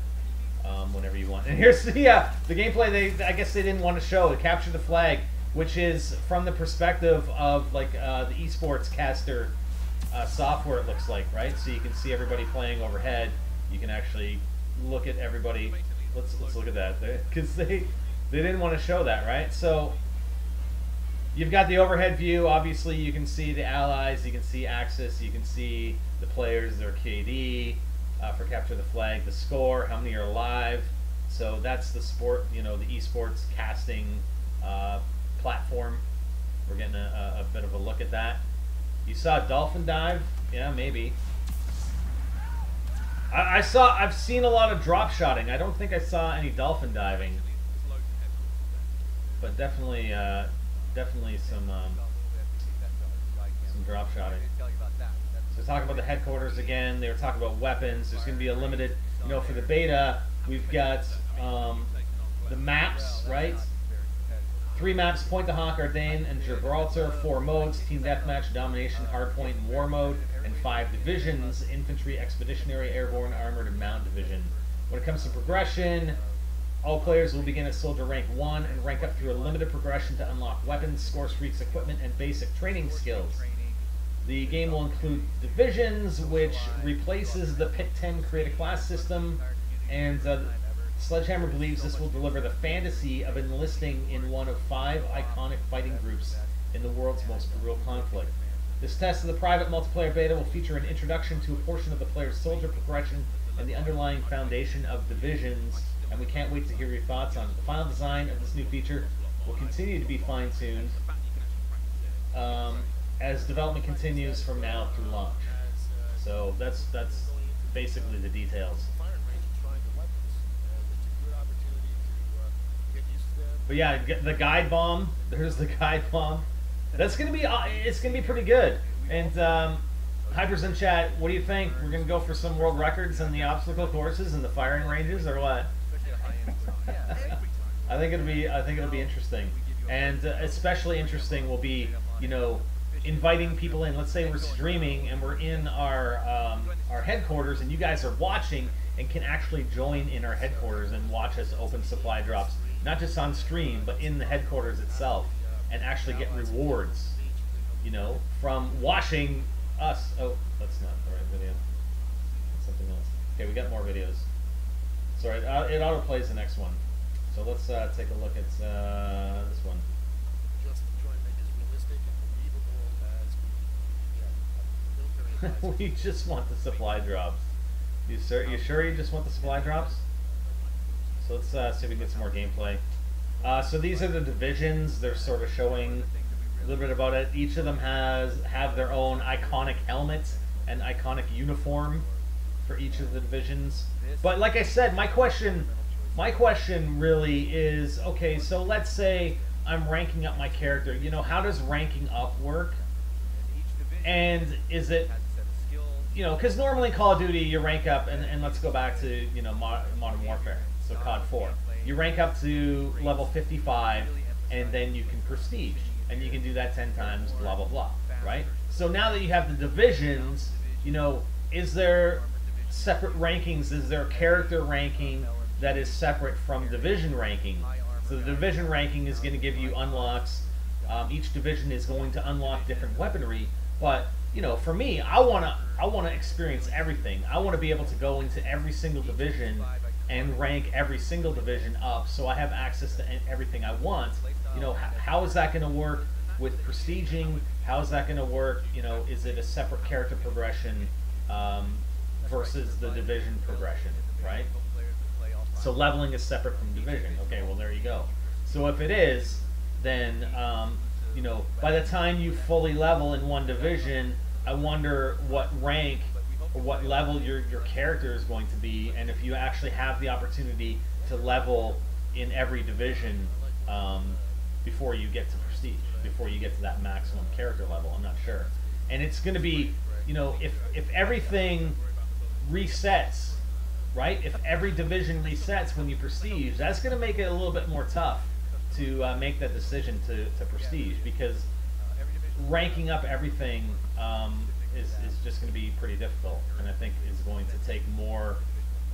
whenever you want. And here's the gameplay. I guess they didn't want to show it. Capture the Flag, which is from the perspective of like the esports caster software. It looks like, right? So you can see everybody playing overhead. You can actually look at everybody. Let's look at that, because they didn't want to show that, right? So you've got the overhead view. Obviously, you can see the allies. You can see Axis. You can see the players, their KD. For Capture the Flag, the score, how many are live. So that's the sport, you know, the esports casting platform. We're getting a bit of a look at that. You saw dolphin dive? Yeah, maybe. I've seen a lot of drop shotting. I don't think I saw any dolphin diving, but definitely some drop shotting. So talking about the headquarters again, they were talking about weapons. There's going to be a limited, you know, for the beta, we've got the maps, right? 3 maps, Point the Hawk, Ardennes, and Gibraltar. 4 modes, Team Deathmatch, Domination, Hardpoint, and War Mode. And 5 divisions, Infantry, Expeditionary, Airborne, Armored, and Mounted Division. When it comes to progression, all players will begin at Soldier Rank 1 and rank up through a limited progression to unlock weapons, score streaks, equipment, and basic training skills. The game will include divisions, which replaces the Pit 10 Create a Class system, and Sledgehammer believes this will deliver the fantasy of enlisting in one of 5 iconic fighting groups in the world's most brutal conflict. This test of the private multiplayer beta will feature an introduction to a portion of the player's soldier progression and the underlying foundation of divisions, and we can't wait to hear your thoughts on it. The final design of this new feature will continue to be fine-tuned as development continues from now through launch. So that's basically the details. But yeah, the guide bomb. There's the guide bomb. That's gonna be it's gonna be pretty good. And Hyper's in chat. What do you think? We're gonna go for some world records in the obstacle courses and the firing ranges, or what? I think it'll be interesting, and especially interesting will be, you know, inviting people in. Let's say we're streaming and we're in our headquarters, and you guys are watching and can actually join in our headquarters and watch us open supply drops, not just on stream, but in the headquarters itself, and actually get rewards, you know, from watching us. Oh, that's not the right video. That's something else. Okay, we got more videos. Sorry, it auto plays the next one. So let's take a look at this one. Just to try and make it as realistic and believable as we We just want the supply drops. You sure you just want the supply drops? So let's see if we can get some more gameplay. So these are the divisions. They're sort of showing a little bit about it. Each of them have their own iconic helmet and iconic uniform for each of the divisions. But like I said, my question really is, okay, so let's say I'm ranking up my character. You know, how does ranking up work? And is it, you know, because normally in Call of Duty you rank up, and let's go back to, you know, Modern Warfare, so COD 4. You rank up to level 55, and then you can prestige, and you can do that 10 times, blah, blah, blah, right? So now that you have the divisions, you know, is there separate rankings? Is there a character ranking that is separate from division ranking? So the division ranking is going to give you unlocks. Each division is going to unlock different weaponry, but you know, for me, I wanna experience everything. I want to be able to go into every single division and rank every single division up, so I have access to everything I want. You know, how is that going to work with prestiging? How is that going to work? You know, is it a separate character progression versus the division progression, right? So leveling is separate from division. Okay, well there you go. So if it is, then you know, by the time you fully level in one division, I wonder what rank or what level your character is going to be, and if you actually have the opportunity to level in every division before you get to prestige, before you get to that maximum character level. I'm not sure. And it's going to be, you know, if everything resets, right? If every division resets when you prestige, that's going to make it a little bit more tough to make that decision to prestige, because ranking up everything is just going to be pretty difficult, and I think is going to take more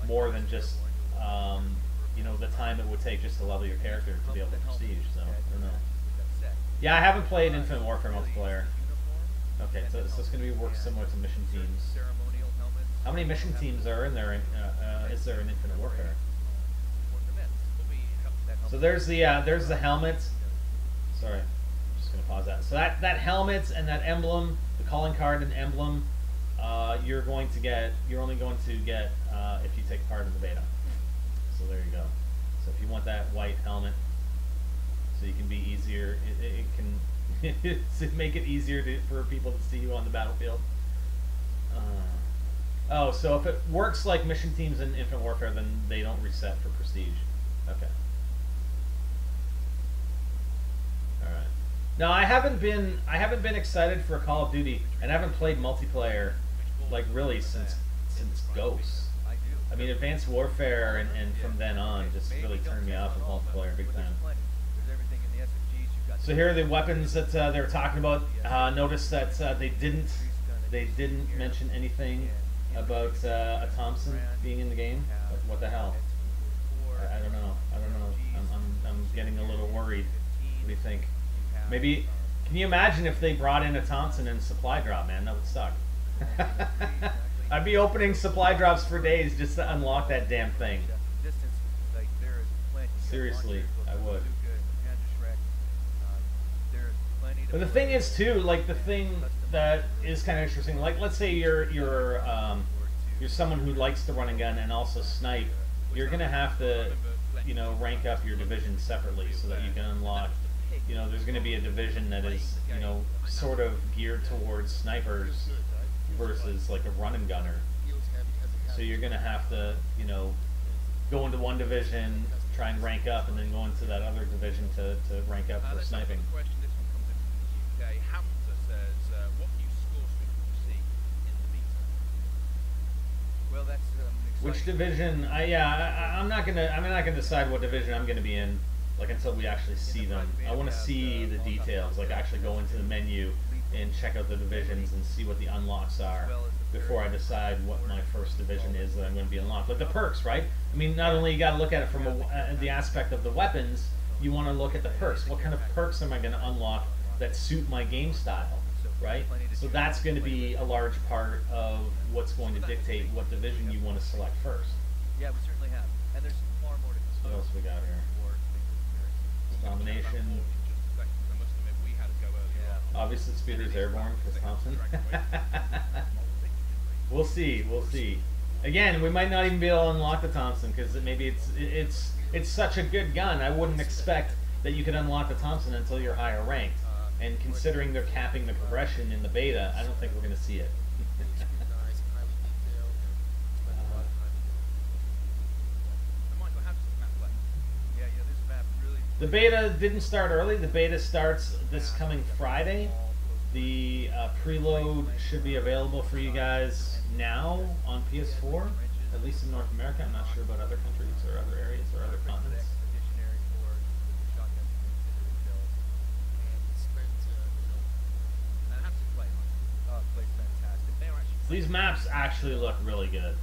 than just you know, the time it would take just to level your character to be able to prestige. So I don't know. Yeah, I haven't played Infinite Warfare multiplayer. Okay, so it's going to be work similar to mission teams. How many mission teams are in there? Is there in Infinite Warfare? So there's the helmet. Sorry, I'm just gonna pause that. So that helmet and that emblem, the calling card and emblem, you're only going to get if you take part in the beta. So there you go. So if you want that white helmet, so you can be easier, it can to make it easier for people to see you on the battlefield. Oh, so if it works like mission teams in Infinite Warfare, then they don't reset for prestige. Okay. All right. Now I haven't been excited for Call of Duty, and I haven't played multiplayer like really since Ghosts. I mean, Advanced Warfare and from then on just really turned me off with multiplayer big time. So here are the weapons that they were talking about. Notice that they didn't mention anything about a Thompson being in the game. What the hell? I don't know. I'm getting a little worried. What do you think? Maybe, can you imagine if they brought in a Thompson and supply drop, man? That would suck. I'd be opening supply drops for days just to unlock that damn thing. Seriously, I would. But the thing is too, like the thing that is kind of interesting, like let's say you're someone who likes to run a gun and also snipe, you're gonna have to, you know, rank up your division separately so that you can unlock, you know, there's gonna be a division that is, you know, sort of geared towards snipers versus like a run and gunner. So you're gonna have to, you know, go into one division, try and rank up, and then go into that other division to rank up for sniping. Well, that's which division? I'm not gonna decide what division I'm gonna be in, like until we actually see them. I want to see the details, like actually go into the menu and check out the divisions and see what the unlocks are before I decide what my first division is that I'm going to be unlocked. Like the perks, right? I mean, not only you got to look at it from the aspect of the weapons, you want to look at the perks. What kind of perks am I going to unlock that suit my game style, right? So that's going to be a large part of what's going to dictate what division you want to select first. Yeah, we certainly have. And there's far more to come. What else we got here? Domination. Obviously, Speeder's airborne because Thompson. We'll see. We'll see. Again, we might not even be able to unlock the Thompson because maybe it's such a good gun. I wouldn't expect that you could unlock the Thompson until you're higher ranked. And considering they're capping the progression in the beta, I don't think we're going to see it. The beta didn't start early. The beta starts this coming Friday. The preload should be available for you guys now on PS4, at least in North America. I'm not sure about other countries or other areas or other continents. These maps actually look really good.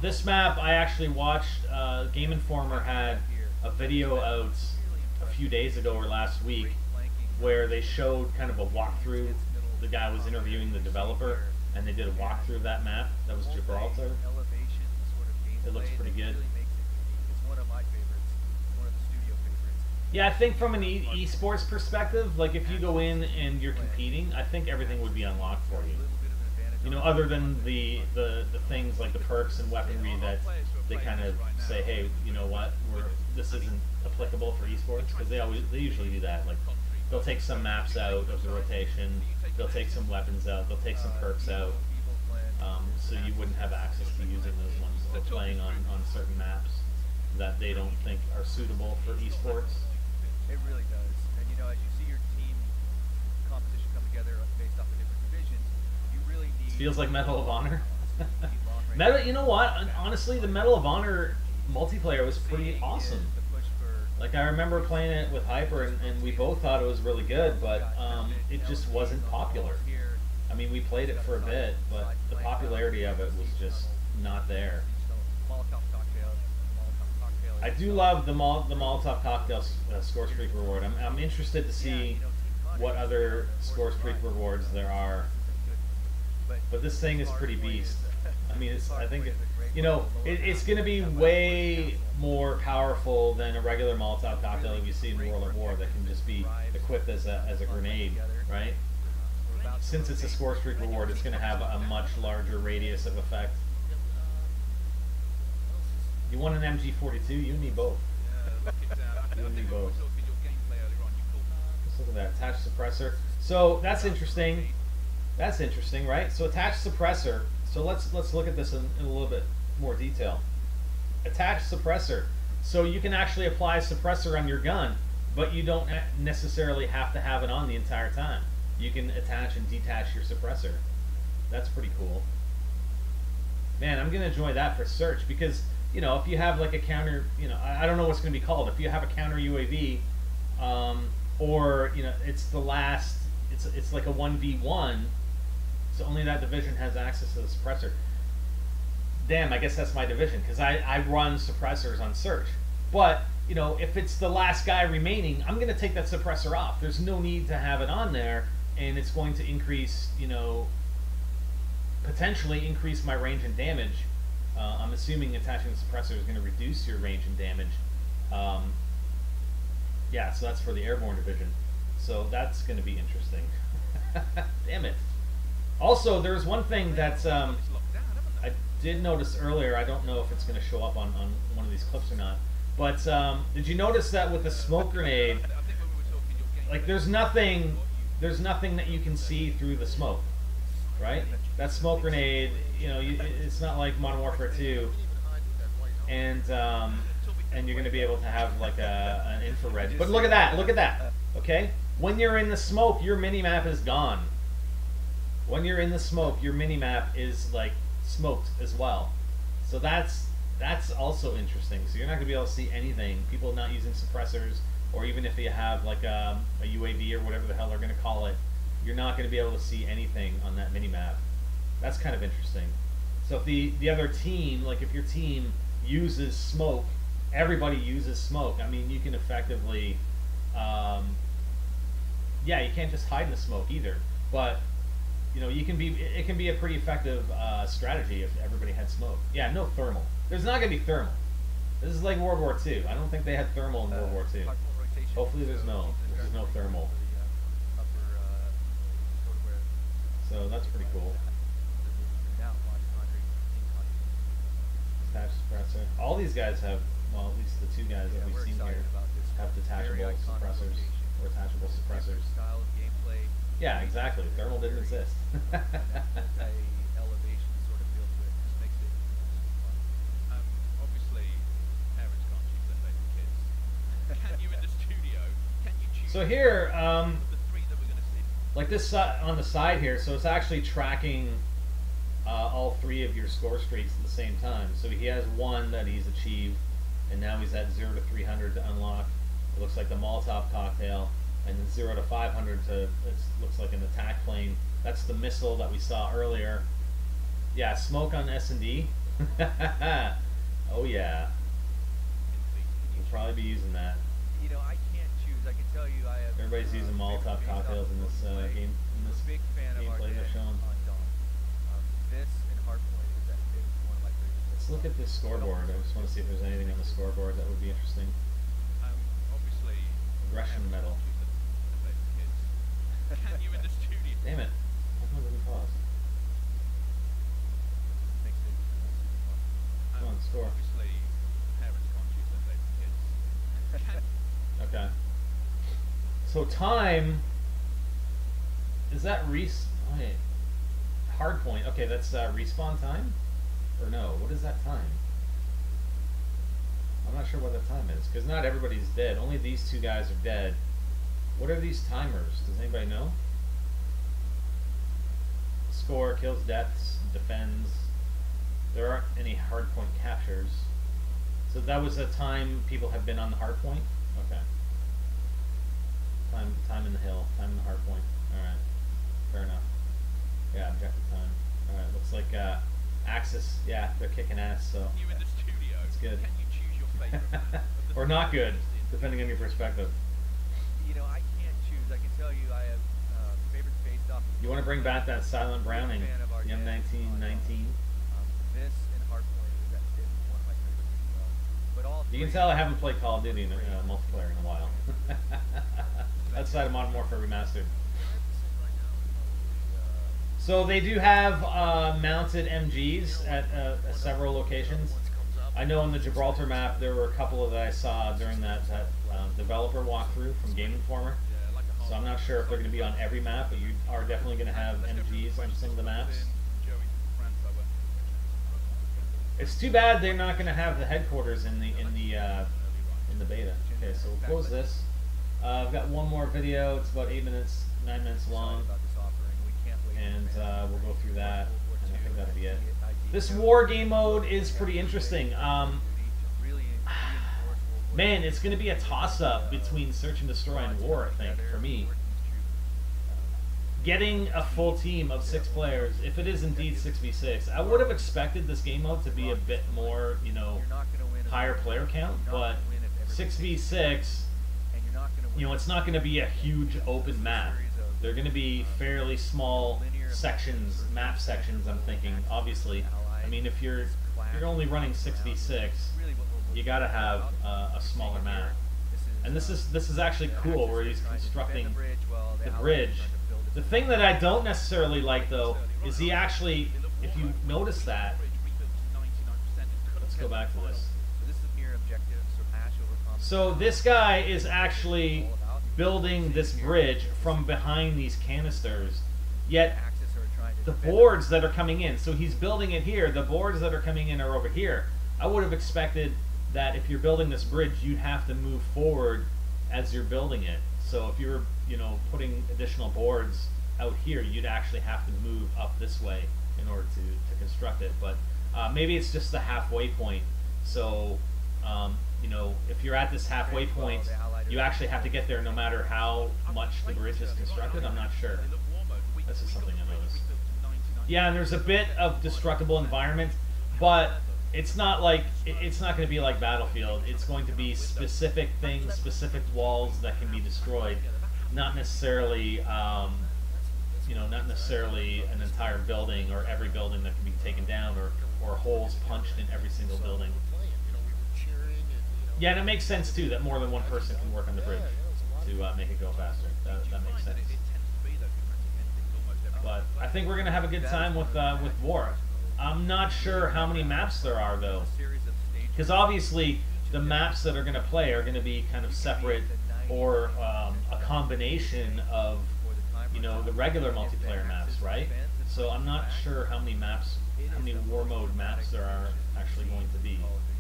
This map I actually watched. Game Informer had a video out a few days ago or last week where they showed kind of a walkthrough. The guy was interviewing the developer and they did a walkthrough of that map. That was Gibraltar. It looks pretty good. Yeah, I think from an esports perspective, like if you go in and you're competing, I think everything would be unlocked for you. You know, other than the things like the perks and weaponry that they kind of say, hey, you know what, this isn't applicable for esports, because they usually do that. Like they'll take some maps out of the rotation. They'll take some weapons out. They'll take some perks out. So you wouldn't have access to using those ones or playing on certain maps that they don't think are suitable for esports. It really does. And you know, as you see your team composition come together based off of different divisions, you really need. It feels like Medal of Honor. You know what? Honestly, the Medal of Honor multiplayer was pretty awesome. Like, I remember playing it with Hyper, and we both thought it was really good, but it just wasn't popular. I mean, we played it for a bit, but the popularity of it was just not there. I do love the Molotov cocktail score streak reward. I'm interested to see what other score streak rewards there are. But this thing is pretty beast. I mean, I think it's going to be way more powerful than a regular Molotov cocktail that you see in World of War that can just be equipped as a grenade, right? Since it's a score streak reward, it's going to have a much larger radius of effect. You want an MG42? You need both. You need both. Let's look at that attached suppressor. So that's interesting. That's interesting, right? So attached suppressor. So let's look at this in a little bit more detail. Attached suppressor. So you can actually apply a suppressor on your gun, but you don't necessarily have to have it on the entire time. You can attach and detach your suppressor. That's pretty cool. Man, I'm gonna enjoy that for search because, you know, if you have like a counter, you know, I don't know what's gonna be called. If you have a counter UAV, or you know, it's the last, it's like a 1v1. So only that division has access to the suppressor. Damn, I guess that's my division because I run suppressors on search. But you know, if it's the last guy remaining, I'm gonna take that suppressor off. There's no need to have it on there, and it's going to increase, you know, potentially increase my range and damage. I'm assuming attaching the suppressor is going to reduce your range and damage. Yeah, so that's for the airborne division. So that's going to be interesting. Damn it. Also, there's one thing that I did notice earlier. I don't know if it's going to show up on one of these clips or not. But did you notice that with the smoke grenade, like there's nothing that you can see through the smoke, right? That smoke grenade, you know, it's not like Modern Warfare 2, and you're going to be able to have like an infrared. But look at that, okay? When you're in the smoke, your minimap is gone. When you're in the smoke, your minimap is like smoked as well. So that's also interesting. So you're not going to be able to see anything. People not using suppressors, or even if you have like a UAV or whatever the hell they're going to call it, you're not going to be able to see anything on that minimap. That's kind of interesting. So if the other team, like if your team uses smoke, everybody uses smoke. I mean, you can effectively, yeah, you can't just hide in the smoke either. But you know, it can be a pretty effective strategy if everybody had smoke. Yeah, no thermal. There's not going to be thermal. This is like World War II. I don't think they had thermal in World War II. Hopefully there's no thermal. So that's pretty cool. Detached suppressor. All these guys have, well, at least the two guys that we've seen here have detachable suppressors or attachable suppressors. Yeah, exactly. Thermal didn't exist. So here, like this on the side here, so it's actually tracking all three of your score streaks at the same time. So he has one that he's achieved, and now he's at 0 to 300 to unlock. It looks like the Molotov cocktail, and then 0 to 500 to it looks like an attack plane. That's the missile that we saw earlier. Yeah, smoke on S&D. Oh yeah, we'll probably be using that. You know, I can't choose. I can tell you, I have. Everybody's using Molotov cocktails in this game. In this big fan of our gameplay they're showing. This and Hardpoint is one of my favorites. Let's look at this scoreboard. I just want to see if there's anything on the scoreboard that would be interesting. Obviously, Aggression medal. Can you in the studio? Damn it. How come it didn't pause? Come on, score. Obviously, parents can't choose their favorite kids. Okay. So time, is that wait, hard point? Okay, that's respawn time, or no? What is that time? I'm not sure what that time is because not everybody's dead. Only these two guys are dead. What are these timers? Does anybody know? Score, kills, deaths, defends. There aren't any hardpoint captures. So that was the time people have been on the hardpoint? Okay. Time in the hill, time in the hardpoint. Alright. Fair enough. Yeah, objective time. Alright, looks like Axis, yeah, they're kicking ass, so You in the studio. that's good. Can you choose your favorite? Or not good, depending on your perspective. You know, I can't choose. I can tell you I have favorite face-off. You want to bring back that silent Browning, the M1919? This and Hardpoint is one of my favorites as well. But all You can three- tell I haven't played Call of Duty in multiplayer in a while. Outside of Modern Warfare Remastered. So they do have mounted MGs at several locations. I know on the Gibraltar map there were a couple that I saw during that developer walkthrough from Game Informer. So I'm not sure if they're going to be on every map, but you are definitely going to have MGs on some of the maps. It's too bad they're not going to have the headquarters in the beta. Okay, so we'll close this. I've got one more video. It's about 9 minutes long, and we'll go through that. And I think that'll be it. This war game mode is pretty interesting. Man, it's going to be a toss-up between Search and Destroy and War, I think, for me. Getting a full team of 6 players, if it is indeed 6v6, I would have expected this game mode to be a bit more, you know, higher player count, but 6v6, you know, it's not going to be a huge open map. They're going to be fairly small sections, map sections, I'm thinking, obviously. I mean, if you're only running 6v6, you got to have a smaller map. And this is actually cool where he's constructing the bridge. The thing that I don't necessarily like, though, is he actually, if you notice that, let's go back to this. So this guy is actually building this bridge from behind these canisters, yet the boards that are coming in, so he's building it here, the boards that are coming in are over here. I would have expected that if you're building this bridge, you'd have to move forward as you're building it. So if you're, you know, putting additional boards out here, you'd actually have to move up this way in order to construct it. But maybe it's just the halfway point. So, you know, if you're at this halfway point, you actually have to get there no matter how much the bridge is constructed. I'm not sure. This is something I noticed. Yeah, and there's a bit of destructible environment, but it's not like it's not going to be like Battlefield. It's going to be specific things, specific walls that can be destroyed, not necessarily, you know, not necessarily an entire building or every building that can be taken down, or holes punched in every single building. Yeah, and it makes sense too that more than one person can work on the bridge to make it go faster. That makes sense. But I think we're going to have a good time with War. I'm not sure how many maps there are, though, because obviously the maps that are going to play are going to be kind of separate, or a combination of, you know, the regular multiplayer maps, right? So I'm not sure how many maps, how many War mode maps there are actually going to be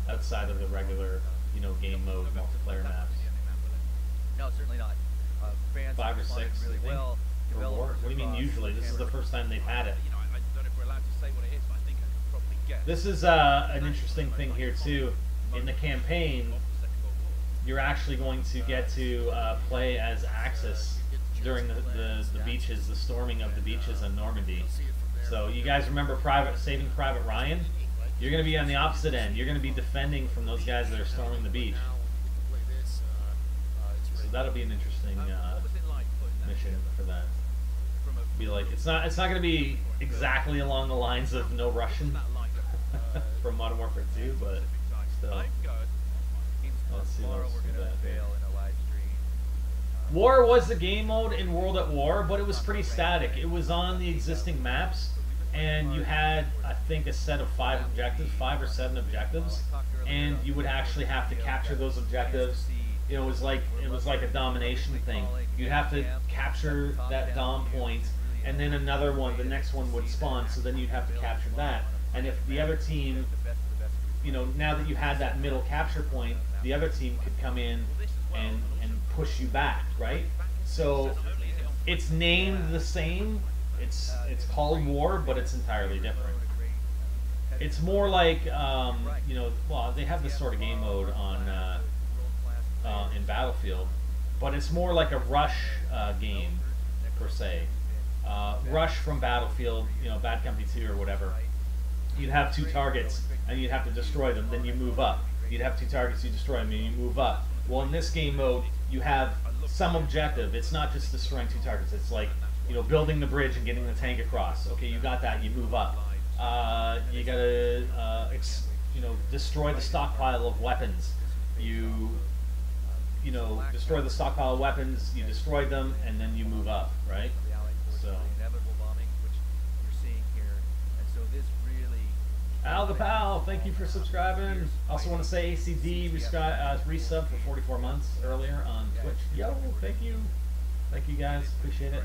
outside of the regular, you know, game mode multiplayer maps. No, certainly not. Fans 5 or 6, really well. Or War? What do you mean usually? This is the first time they've had it. I don't know if we're allowed to say what it is, but I think I can probably guess. This is an interesting thing here too. In the campaign, you're actually going to get to play as Axis during the beaches, the storming of the beaches in Normandy. So you guys remember Saving Private Ryan? You're going to be on the opposite end. You're going to be defending from those guys that are storming the beach. So that'll be an interesting mission for that. Be like, it's not going to be exactly along the lines of No Russian from Modern Warfare 2, but still. Let's see that. War was the game mode in World at War, but it was pretty static. It was on the existing maps, and you had, I think, a set of 5 objectives, 5 or 7 objectives, and you would actually have to capture those objectives it was like a domination thing. You'd have to capture that dom point, and then another one, the next one would spawn. So then you'd have to capture that. And if the other team, you know, now that you had that middle capture point, the other team could come in and push you back, right? So it's named the same. It's called War, but it's entirely different. It's more like, you know, well, they have this sort of game mode on in Battlefield, but it's more like a rush game per se. Rush from Battlefield, you know, Bad Company 2 or whatever. You'd have two targets and you'd have to destroy them, then you move up. You'd have two targets, you destroy them, and you move up. Well, in this game mode, you have some objective. It's not just destroying two targets. It's like, you know, building the bridge and getting the tank across. Okay, you got that, you move up. You gotta, you know, destroy the stockpile of weapons. You know, destroy the stockpile of weapons, you destroy them, and then you move up, right? So. Al the Pal, thank you for subscribing. Also want to say ACD resub for 44 months earlier on Twitch. Yo, thank you. Thank you guys, appreciate it.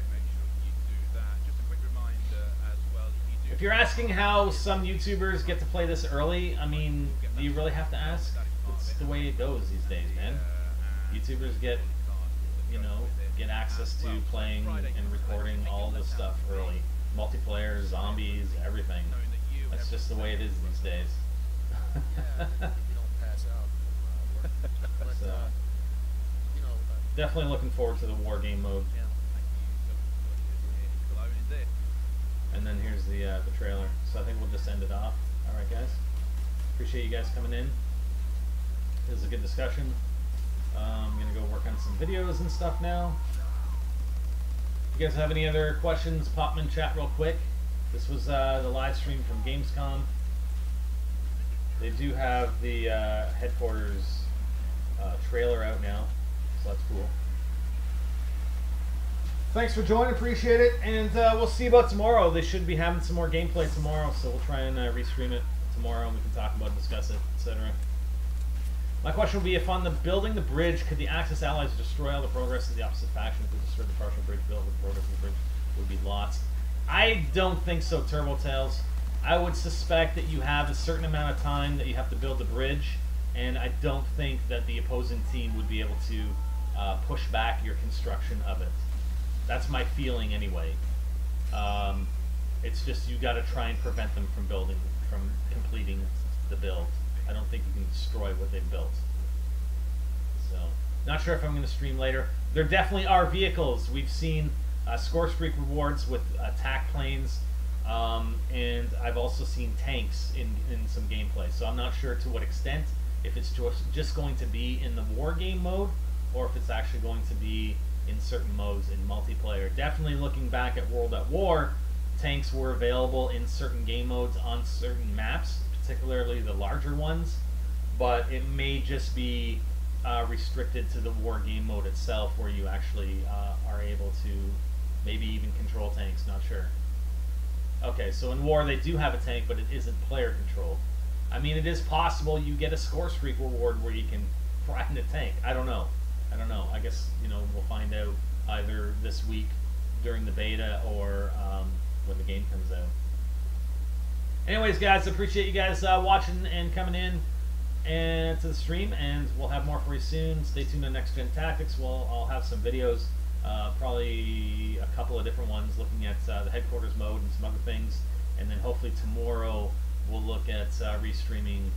If you're asking how some YouTubers get to play this early, I mean, do you really have to ask? It's the way it goes these days, man. YouTubers get, you know, get access to playing and recording all this stuff early. Multiplayer, zombies, everything. That's just the way it is these days. So, definitely looking forward to the war game mode. And then here's the trailer. So I think we'll just end it off. All right, guys. Appreciate you guys coming in. This is a good discussion. I'm gonna go work on some videos and stuff now. If you guys have any other questions, pop them in chat real quick. This was the live stream from Gamescom. They do have the headquarters trailer out now, so that's cool. Thanks for joining, appreciate it, and we'll see about tomorrow. They should be having some more gameplay tomorrow, so we'll try and restream it tomorrow, and we can talk about it, discuss it, etc. My question would be, if on the building the bridge, could the Axis allies destroy all the progress of the opposite faction? If they destroyed the partial bridge built, the progress of the bridge would be lost. I don't think so, TurboTails. I would suspect that you have a certain amount of time that you have to build the bridge, and I don't think that the opposing team would be able to push back your construction of it. That's my feeling anyway. It's just you got to try and prevent them from completing the build. I don't think you can destroy what they've built. So, not sure if I'm going to stream later. There definitely are vehicles. We've seen score streak rewards with attack planes, and I've also seen tanks in some gameplay. So I'm not sure to what extent, if it's just going to be in the war game mode, or if it's actually going to be in certain modes in multiplayer. Definitely looking back at World at War, tanks were available in certain game modes on certain maps, particularly the larger ones, but it may just be restricted to the war game mode itself, where you actually are able to maybe even control tanks, not sure. Okay, so in war they do have a tank, but it isn't player controlled. I mean, it is possible you get a score streak reward where you can ride in a tank. I don't know. I guess, you know, we'll find out either this week during the beta or when the game comes out. Anyways, guys, appreciate you guys watching and coming in and to the stream, and we'll have more for you soon. Stay tuned on Next Gen Tactics. I'll have some videos, probably a couple of different ones looking at the headquarters mode and some other things, and then hopefully tomorrow we'll look at restreaming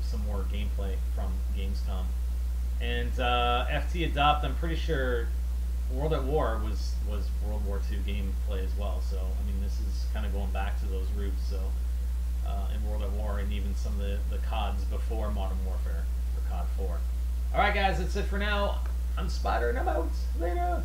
some more gameplay from Gamescom. And FT Adopt, I'm pretty sure World at War was World War II gameplay as well. So I mean, this is kind of going back to those roots. So in World at War, and even some of the CODs before Modern Warfare, or COD 4. All right, guys, that's it for now. I'm Spider, and I'm out. Later.